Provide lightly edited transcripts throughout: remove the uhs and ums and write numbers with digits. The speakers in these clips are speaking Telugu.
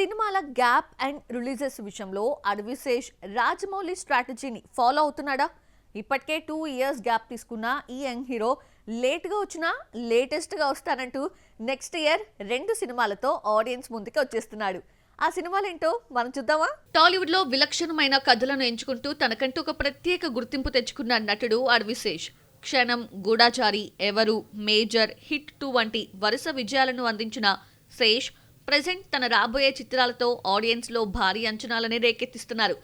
సినిమాల గ్యాప్ అండ్ రిలీజెస్ విషయంలో అడ్విశేష్ రాజమౌళి స్ట్రాటజీని ఫాలో అవుతున్నాడా? ఇప్పటికే 2 years గ్యాప్ తీసుకున్న ఈ యంగ్ హీరో లేట్గా వచ్చినా లేటెస్ట్గా వస్తానంటూ నెక్స్ట్ ఇయర్ 2 సినిమాలతో ఆడియన్స్ ముందుకు వచ్చేస్తున్నాడు. ఆ సినిమాలేంటో మనం చూద్దామా? టాలీవుడ్ లో విలక్షణమైన కథలను ఎంచుకుంటూ తనకంటూ ఒక ప్రత్యేక గుర్తింపు తెచ్చుకున్న నటుడు అడ్విశేష్. క్షణం, గూఢచారి, ఎవరు, మేజర్, హిట్ 2 వంటి వరుస విజయాలను అందించిన శేష్ ప్రెజెంట్ తన రాబోయే చిత్రాలతో ఆడియన్స్ లో భారీ అంచనాలని రేకెత్తిస్తున్నారు.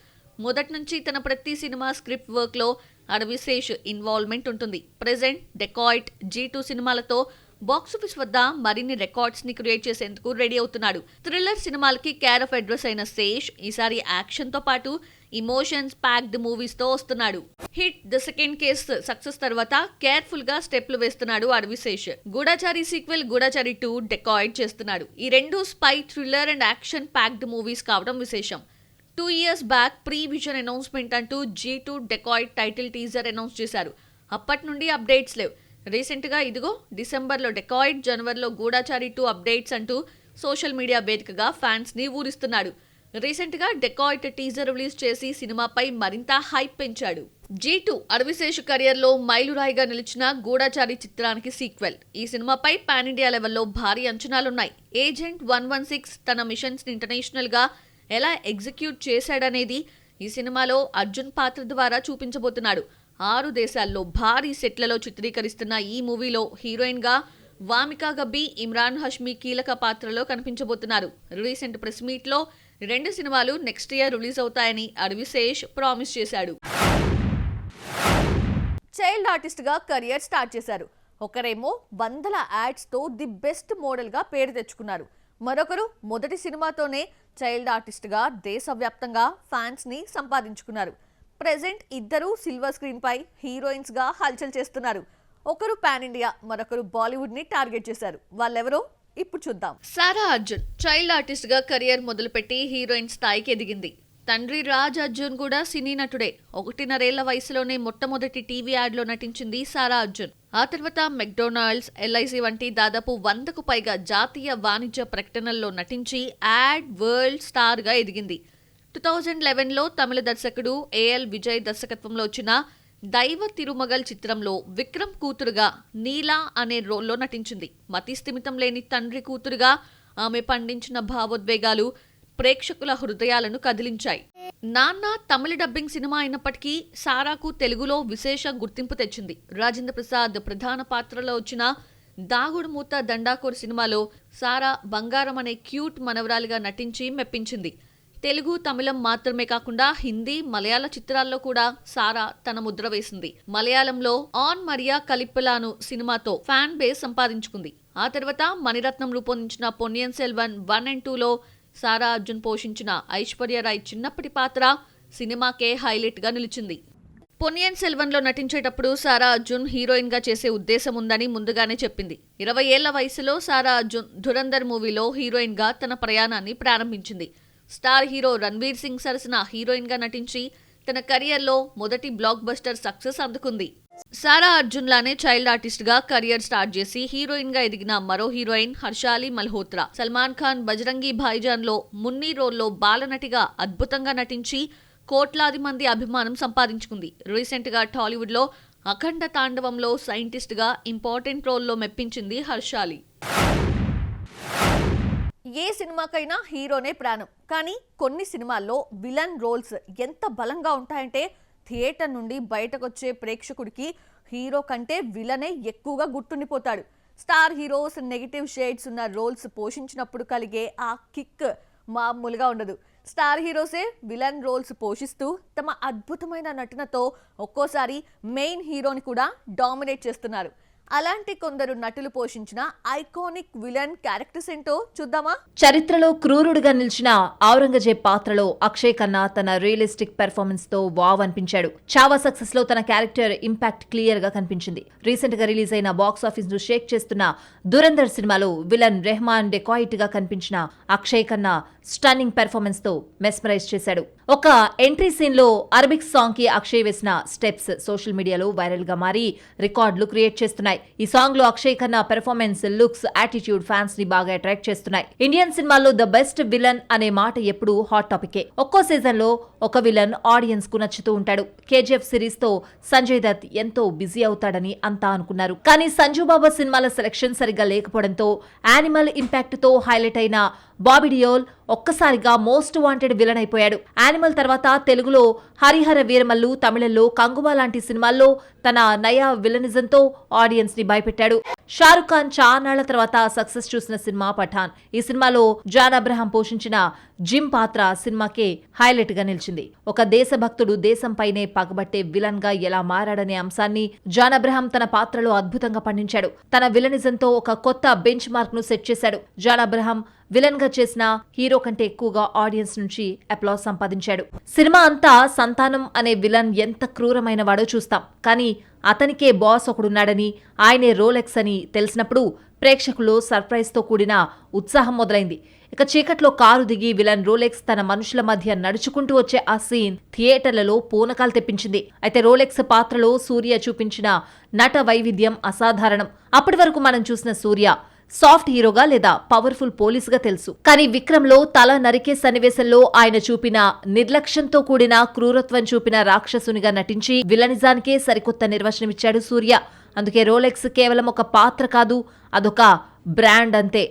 మొదటి నుంచి తన ప్రతి సినిమా స్క్రిప్ట్ వర్క్ లో అడ్విశేష్ ఇన్వాల్వ్మెంట్ ఉంటుంది. ప్రెజెంట్ డెకాయిట్, G2 సినిమాలతో బాక్సాఫీస్ వద్ద మరిన్ని రికార్డ్స్ ని క్రియేట్ చేసేందుకు రెడీ అవుతున్నాడు. థ్రిల్లర్ సినిమాలకి కేర్ ఆఫ్ అడ్రస్ అయిన శేష్ ఈసారి యాక్షన్ తో పాటు ఇమోషన్స్ ప్యాక్డ్ మూవీస్ తో వస్తున్నాడు. Hit the second case success తర్వాత కేర్ఫుల్ గా స్టెప్లు వేస్తున్నాడు అడ్విశేష్. గూఢచారి సీక్వెల్ గూఢచారి 2 డెకాయిట్ చేస్తున్నాడు. ఈ రెండు spy, thriller and action packed movies కావడం విశేషం. 2 years back pre vision announcement అంటూ G2 dacoit title teaser announce చేశారు. అప్పటి నుండి అప్డేట్స్ లేవు. రీసెంట్ గా ఇదిగో డిసెంబర్లో డెకాయిట్, జనవరిలో గూఢచారి 2 అప్డేట్స్ అంటూ సోషల్ మీడియా వేదికగా ఫ్యాన్స్ ని ఊరిస్తున్నాడు. రీసెంట్ గా డెకాయిట్ టీజర్ రిలీజ్ చేసి సినిమాపై మరింత హైప్ పెంచాడు. G2 అడ్విశేష్ కెరియర్ లో మైలురాయిగా నిలిచిన గూఢచారి చిత్రానికి సీక్వెల్. ఈ సినిమాపై పాన్ ఇండియా లెవెల్లో భారీ అంచనాలున్నాయి. ఏజెంట్ 116 తన మిషన్స్ ఇంటర్నేషనల్ గా ఎలా ఎగ్జిక్యూట్ చేశాడనేది ఈ సినిమాలో అర్జున్ పాత్ర ద్వారా చూపించబోతున్నాడు. 6 దేశాల్లో భారీ సెట్లలో చిత్రీకరిస్తున్న ఈ మూవీలో హీరోయిన్ గా వామికా గబ్బి, ఇమ్రాన్ హష్మి కీలక పాత్రలో కనిపించబోతున్నారు. రీసెంట్ ప్రెస్ మీట్ లో 2 సినిమాలు నెక్స్ట్ ఇయర్ రిలీజ్ అవుతాయని అడ్విశేష్ ప్రామిస్ చేశాడు. చైల్డ్ ఆర్టిస్ట్ గా కెరియర్ స్టార్ట్ చేశారు. ఒకరేమో వందల యాడ్స్ తో ది బెస్ట్ మోడల్ గా పేరు తెచ్చుకున్నారు. మరొకరు మొదటి సినిమాతోనే చైల్డ్ ఆర్టిస్ట్ గా దేశవ్యాప్తంగా ఫ్యాన్స్ ని సంపాదించుకున్నారు. ప్రెజెంట్ ఇద్దరు సిల్వర్ స్క్రీన్ పై హీరోయిన్స్ గా హల్చల్ చేస్తున్నారు. ఒకరు పాన్ ఇండియా, మరొకరు బాలీవుడ్ ని టార్గెట్ చేశారు. వాళ్ళెవరో ఇప్పుడు చూద్దాం. సారా అర్జున్ చైల్డ్ ఆర్టిస్ట్ గా కెరియర్ మొదలుపెట్టి హీరోయిన్ స్థాయికి ఎదిగింది. తండ్రి రాజ్ అర్జున్ కూడా సినీ నటుడే. 1.5 ఏళ్ల వయసులోనే మొట్టమొదటి టీవీ యాడ్ లో నటించింది సారా అర్జున్. ఆ తర్వాత మెక్డొనాల్డ్స్, LIC వంటి దాదాపు 100కు పైగా జాతీయ వాణిజ్య ప్రకటనల్లో నటించి యాడ్ వరల్డ్ స్టార్ గా ఎదిగింది. 2011లో తమిళ దర్శకుడు AL విజయ్ దర్శకత్వంలో వచ్చిన దైవ తిరుమగల్ చిత్రంలో విక్రమ్ కూతురుగా నీలా అనే రోల్లో నటించింది. మతి స్థిమితం లేని తండ్రి కూతురుగా ఆమె పండించిన భావోద్వేగాలు ప్రేక్షకుల హృదయాలను కదిలించాయి. నాన్న తమిళ డబ్బింగ్ సినిమా అయినప్పటికీ సారాకు తెలుగులో విశేష గుర్తింపు తెచ్చింది. రాజేంద్ర ప్రసాద్ ప్రధాన పాత్రలో వచ్చిన దాగుడు మూత దండాకోర్ సినిమాలో సారా బంగారం అనే క్యూట్ మనవరాలిగా నటించి మెప్పించింది. తెలుగు, తమిళం మాత్రమే కాకుండా హిందీ, మలయాళ చిత్రాల్లో కూడా సారా తన ముద్ర వేసింది. మలయాళంలో ఆన్ మరియా కలిప్పలాను సినిమాతో ఫ్యాన్ బేస్ సంపాదించుకుంది. ఆ తర్వాత మణిరత్నం రూపొందించిన పొన్నియిన్ సెల్వన్ 1 and 2లో సారా అర్జున్ పోషించిన ఐశ్వర్యరాయ్ చిన్నప్పటి పాత్ర సినిమాకే హైలైట్ గా నిలిచింది. పొన్నియిన్ సెల్వన్ లో నటించేటప్పుడు సారా అర్జున్ హీరోయిన్ గా చేసే ఉద్దేశం ఉందని ముందుగానే చెప్పింది. 20 ఏళ్ల వయసులో సారా అర్జున్ ధురంధర్ మూవీలో హీరోయిన్ గా తన ప్రయాణాన్ని ప్రారంభించింది. స్టార్ హీరో రణ్వీర్ సింగ్ సరసన హీరోయిన్ గా నటించి తన కెరియర్ లో మొదటి బ్లాక్ బస్టర్ సక్సెస్ అందుకుంది. సారా అర్జున్ లానే చైల్డ్ ఆర్టిస్ట్ గా కెరియర్ స్టార్ట్ చేసి హీరోయిన్ గా ఎదిగిన మరో హీరోయిన్ హర్షాలి మల్హోత్రా. సల్మాన్ ఖాన్ బజరంగి భాయిజాన్ లో మున్నీ రోల్లో బాలనటిగా అద్భుతంగా నటించి కోట్లాది మంది అభిమానం సంపాదించుకుంది. రీసెంట్ గా టాలీవుడ్ లో అఖండ తాండవంలో సైంటిస్ట్ గా ఇంపార్టెంట్ రోల్లో మెప్పించింది హర్షాలి. ఏ సినిమాకైనా హీరోనే ప్రాణం. కానీ కొన్ని సినిమాల్లో విలన్ రోల్స్ ఎంత బలంగా ఉంటాయంటే థియేటర్ నుండి బయటకొచ్చే ప్రేక్షకుడికి హీరో కంటే విలనే ఎక్కువగా గుర్తుండిపోతాడు. స్టార్ హీరోస్ నెగిటివ్ షేడ్స్ ఉన్న రోల్స్ పోషించినప్పుడు కలిగే ఆ కిక్ మామూలుగా ఉండదు. స్టార్ హీరోసే విలన్ రోల్స్ పోషిస్తూ తమ అద్భుతమైన నటనతో ఒక్కోసారి మెయిన్ హీరోని కూడా డామినేట్ చేస్తున్నారు. అలాంటి కొందరు నటులు పోషించిన ఐకానిక్ విలన్ క్యారెక్టర్స్ ఏంటో చూద్దామా? చరిత్రలో క్రూరుడుగా నిలిచిన ఔరంగజేబ్ పాత్రలో అక్షయ్ ఖన్నా తన రియలిస్టిక్ పెర్ఫార్మెన్స్ తో వావ్ అనిపించాడు. చావా సక్సెస్ లో తన క్యారెక్టర్ ఇంపాక్ట్ క్లియర్ గా కనిపించింది. రీసెంట్ గా రిలీజ్ అయిన బాక్స్ ఆఫీస్ ను షేక్ చేస్తున్న దురంధర్ సినిమాలో విలన్ రెహమాన్ డెకాయిట్ గా కనిపించిన అక్షయ్ ఖన్నా స్టన్నింగ్ పెర్ఫార్మెన్స్ తో మెస్మరైజ్ చేశాడు. ఒక ఎంట్రీ సీన్ లో అరబిక్ సాంగ్ కి అక్షయ్ వేసిన స్టెప్స్ సోషల్ మీడియాలో వైరల్ గా మారి రికార్డులు క్రియేట్ చేస్తున్నాయి. ఈ సాంగ్ లో Akshay Khanna performance, looks, attitude fans ని బాగా అట్రాక్ట్ చేస్తున్నాయి. ఇండియన్ సినిమాల్లో ద బెస్ట్ విలన్ అనే మాట ఎప్పుడూ హాట్ టాపికే. ఒక్కో సీజన్ లో ఒక విలన్ ఆడియన్స్ కు నచ్చుతూ ఉంటాడు. కేజీఎఫ్ సిరీస్ తో సంజయ్ దత్ ఎంతో బిజీ అవుతాడని అంతా అనుకున్నారు. కానీ సంజు బాబా సినిమాల సెలెక్షన్ సరిగ్గా లేకపోవడంతో యానిమల్ ఇంపాక్ట్ తో హైలైట్ అయిన బాబీ డియోల్ ఒక్కసారిగా మోస్ట్ వాంటెడ్ విలన్ అయిపోయాడు. యానిమల్ తర్వాత తెలుగులో హరిహర వీరమల్లు, తమిళంలో కంగువా లాంటి సినిమాల్లో తన నయా విలనిజంతో ఆడియన్స్ ని భయపెట్టాడు. షారుఖ్ ఖాన్ చానాళ్ల తర్వాత సక్సెస్ చూసిన సినిమా పఠాన్. ఈ సినిమాలో జాన్ అబ్రహాం పోషించిన జిమ్ పాత్ర సినిమాకే హైలైట్ గా నిలిచింది. ఒక దేశభక్తుడు దేశంపైనే పగబట్టే విలన్ గా ఎలా మారాడనే అంశాన్ని జాన్ అబ్రహాం తన పాత్రలో అద్భుతంగా పండించాడు. తన విలనిజంతో ఒక కొత్త బెంచ్ మార్క్ ను సెట్ చేశాడు. జాన్ అబ్రహాం విలన్ గా చేసిన హీరో కంటే ఎక్కువగా ఆడియన్స్ నుంచి అప్లాస్ సంపాదించాడు. సినిమా అంతా సంతానం అనే విలన్ ఎంత క్రూరమైన వాడో చూస్తాం. కానీ అతనికే బాస్ ఒకడున్నాడని, ఆయనే రోలెక్స్ అని తెలిసినప్పుడు ప్రేక్షకుల్లో సర్ప్రైజ్ తో కూడిన ఉత్సాహం మొదలైంది. ఇక చీకట్లో కారు దిగి విలన్ రోలెక్స్ తన మనుషుల మధ్య నడుచుకుంటూ వచ్చే ఆ సీన్ థియేటర్లలో పూనకాలు తెప్పించింది. అయితే రోలెక్స్ పాత్రలో సూర్య చూపించిన నట వైవిధ్యం అసాధారణం. అప్పటి వరకు మనం చూసిన సూర్య సాఫ్ట్ హీరోగా లేదా పవర్ఫుల్ పోలీస్ గా తెలుసు. కానీ విక్రమ్ లో తల నరికే సన్నివేశంలో ఆయన చూపిన నిర్లక్ష్యంతో కూడిన క్రూరత్వం చూపిన రాక్షసునిగా నటించి విలనిజానికే సరికొత్త నిర్వచనమిచ్చాడు సూర్య. అందుకే రోలెక్స్ కేవలం ఒక పాత్ర కాదు, అదొక బ్రాండ్ అంతే.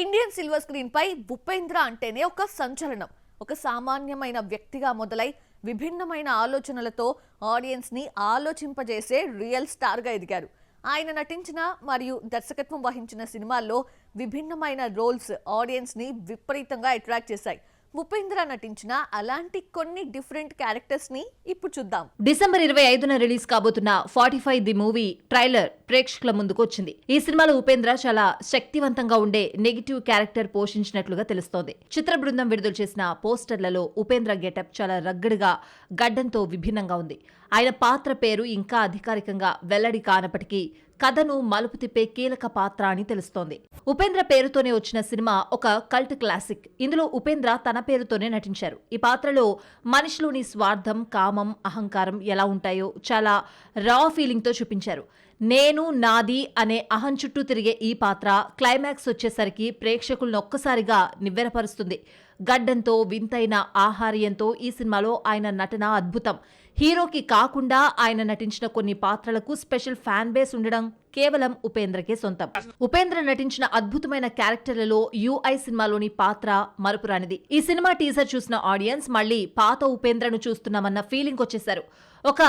ఇండియన్ సిల్వర్ స్క్రీన్ పై భూపేంద్ర అంటేనే ఒక సంచలనం. ఒక సామాన్యమైన వ్యక్తిగా మొదలై విభిన్నమైన ఆలోచనలతో ఆడియన్స్ ని ఆలోచింపజేసే రియల్ స్టార్ గా ఎదిగారు. ఆయన నటించిన మరియు దర్శకత్వం వహించిన సినిమాల్లో విభిన్నమైన రోల్స్ ఆడియన్స్ ని విపరీతంగా అట్రాక్ట్ చేశాయి. భూపేంద్ర నటించిన అలాంటి కొన్ని డిఫరెంట్ క్యారెక్టర్స్ ని ఇప్పుడు చూద్దాం. డిసెంబర్ 25న రిలీజ్ కాబోతున్న 45 ది మూవీ ట్రైలర్ ప్రేక్షకుల ముందుకు వచ్చింది. ఈ సినిమాలో ఉపేంద్ర చాలా శక్తివంతంగా ఉండే నెగిటివ్ క్యారెక్టర్ పోషించినట్లుగా తెలుస్తోంది. చిత్ర బృందం విడుదల చేసిన పోస్టర్లలో ఉపేంద్ర గెటప్ చాలా రగ్గడ్గా, గడ్డంతో విభిన్నంగా ఉంది. ఆయన పాత్ర పేరు ఇంకా అధికారికంగా వెల్లడి కానప్పటికీ కథను మలుపు తిప్పే కీలక పాత్ర అని తెలుస్తోంది. ఉపేంద్ర పేరుతోనే వచ్చిన సినిమా ఒక కల్ట్ క్లాసిక్. ఇందులో ఉపేంద్ర తన పేరుతోనే నటించారు. ఈ పాత్రలో మనిషిలోని స్వార్థం, కామం, అహంకారం ఎలా ఉంటాయో చాలా రా ఫీలింగ్ తో చూపించారు. నేను, నాది అనే అహం చుట్టూ తిరిగే ఈ పాత్ర క్లైమాక్స్ వచ్చేసరికి ప్రేక్షకులను ఒక్కసారిగా నివ్వెరపరుస్తుంది. గడ్డంతో, వింతైన ఆహార్యంతో ఈ సినిమాలో ఆయన నటన అద్భుతం. హీరోకి కాకుండా ఆయన నటించిన కొన్ని పాత్రలకు స్పెషల్ ఫ్యాన్ బేస్ ఉండడం కేవలం ఉపేంద్రకే సొంతం. ఉపేంద్ర నటించిన అద్భుతమైన క్యారెక్టర్లలో యుఐ సినిమాలోని పాత్ర మరుపురానిది. ఈ సినిమా టీజర్ చూసిన ఆడియన్స్ మళ్లీ పాత ఉపేంద్రను చూస్తున్నామన్న ఫీలింగ్ వచ్చేశారు. ఒక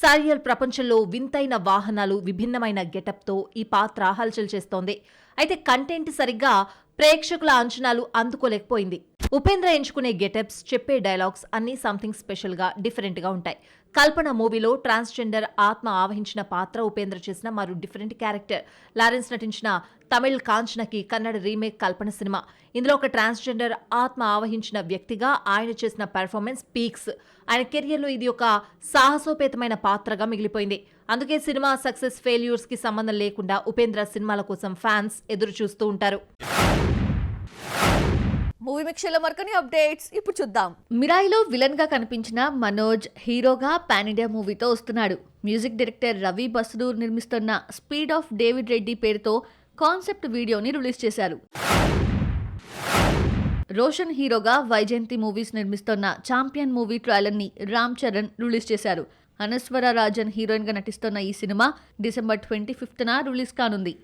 సరియల్ ప్రపంచంలో వింతైన వాహనాలు, విభిన్నమైన గెటప్తో ఈ పాత్ర హల్చల్ చేస్తోంది. అయితే కంటెంట్ సరిగ్గా ప్రేక్షకుల అంచనాలు అందుకోలేకపోయింది. ఉపేంద్ర ఎంచుకునే గెటప్స్, చెప్పే డైలాగ్స్ అన్నీ సంథింగ్ స్పెషల్ గా, డిఫరెంట్ గా ఉంటాయి. కల్పన మూవీలో ట్రాన్స్జెండర్ ఆత్మ ఆవహించిన పాత్ర ఉపేంద్ర చేసిన మరో డిఫరెంట్ క్యారెక్టర్. లారెన్స్ నటించిన తమిళ్ కాంచనకి కన్నడ రీమేక్ కల్పన సినిమా. ఇందులో ఒక ట్రాన్స్జెండర్ ఆత్మ ఆవహించిన వ్యక్తిగా ఆయన చేసిన పెర్ఫార్మెన్స్ పీక్స్. ఆయన కెరియర్లో ఇది ఒక సాహసోపేతమైన పాత్రగా మిగిలిపోయింది. అందుకే సినిమా సక్సెస్, ఫెయిల్యూర్స్ కి సంబంధం లేకుండా ఉపేంద్ర సినిమాల కోసం ఫ్యాన్స్ ఎదురు చూస్తూ ఉంటారు. మూవీ మిక్చర్ల మరికొన్ని అప్డేట్స్ ఇప్పుడు చూద్దాం. మిరాయిలో విలన్ గా కనిపించిన మనోజ్ హీరోగా పాన్ ఇండియా మూవీతో వస్తున్నాడు. మ్యూజిక్ డైరెక్టర్ రవి బస్రూర్ నిర్మిస్తున్న స్పీడ్ ఆఫ్ డేవిడ్ రెడ్డి పేరుతో కాన్సెప్ట్ వీడియోని రిలీజ్ చేశారు. రోషన్ హీరోగా వైజయంతి మూవీస్ నిర్మిస్తున్న ఛాంపియన్ మూవీ ట్రైలర్ ని రామ్ చరణ్ రిలీజ్ చేశారు. అనస్వర రాజన్ హీరోయిన్ గా నటిస్తున్న ఈ సినిమా డిసెంబర్ 25న రిలీజ్ కానుంది.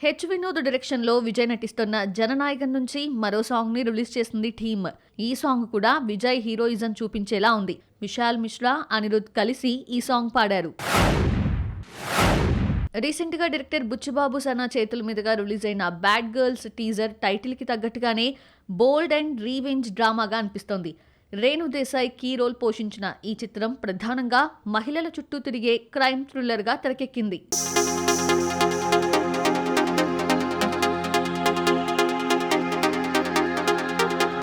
హెచ్ వినోద్ డైరెక్షన్ లో విజయ్ నటిస్తున్న జననాయకన్ నుంచి మరో సాంగ్ ని రిలీజ్ చేసింది టీమ్. ఈ సాంగ్ కూడా విజయ్ హీరోయిజం చూపించేలా ఉంది. విశాల్ మిశ్రా, అనిరుద్ కలిసి ఈ సాంగ్ పాడారు. రీసెంట్ గా డైరెక్టర్ బుచ్చిబాబు సనా చేతుల మీదుగా రిలీజ్ అయిన బ్యాడ్ గర్ల్స్ టీజర్ టైటిల్ కి తగ్గట్టుగానే బోల్డ్ అండ్ రీవెంజ్ డ్రామాగా అనిపిస్తోంది. రేణు దేశాయ్ కీ రోల్ పోషించిన ఈ చిత్రం ప్రధానంగా మహిళల చుట్టూ తిరిగే క్రైమ్ థ్రిల్లర్ గా తెరకెక్కింది.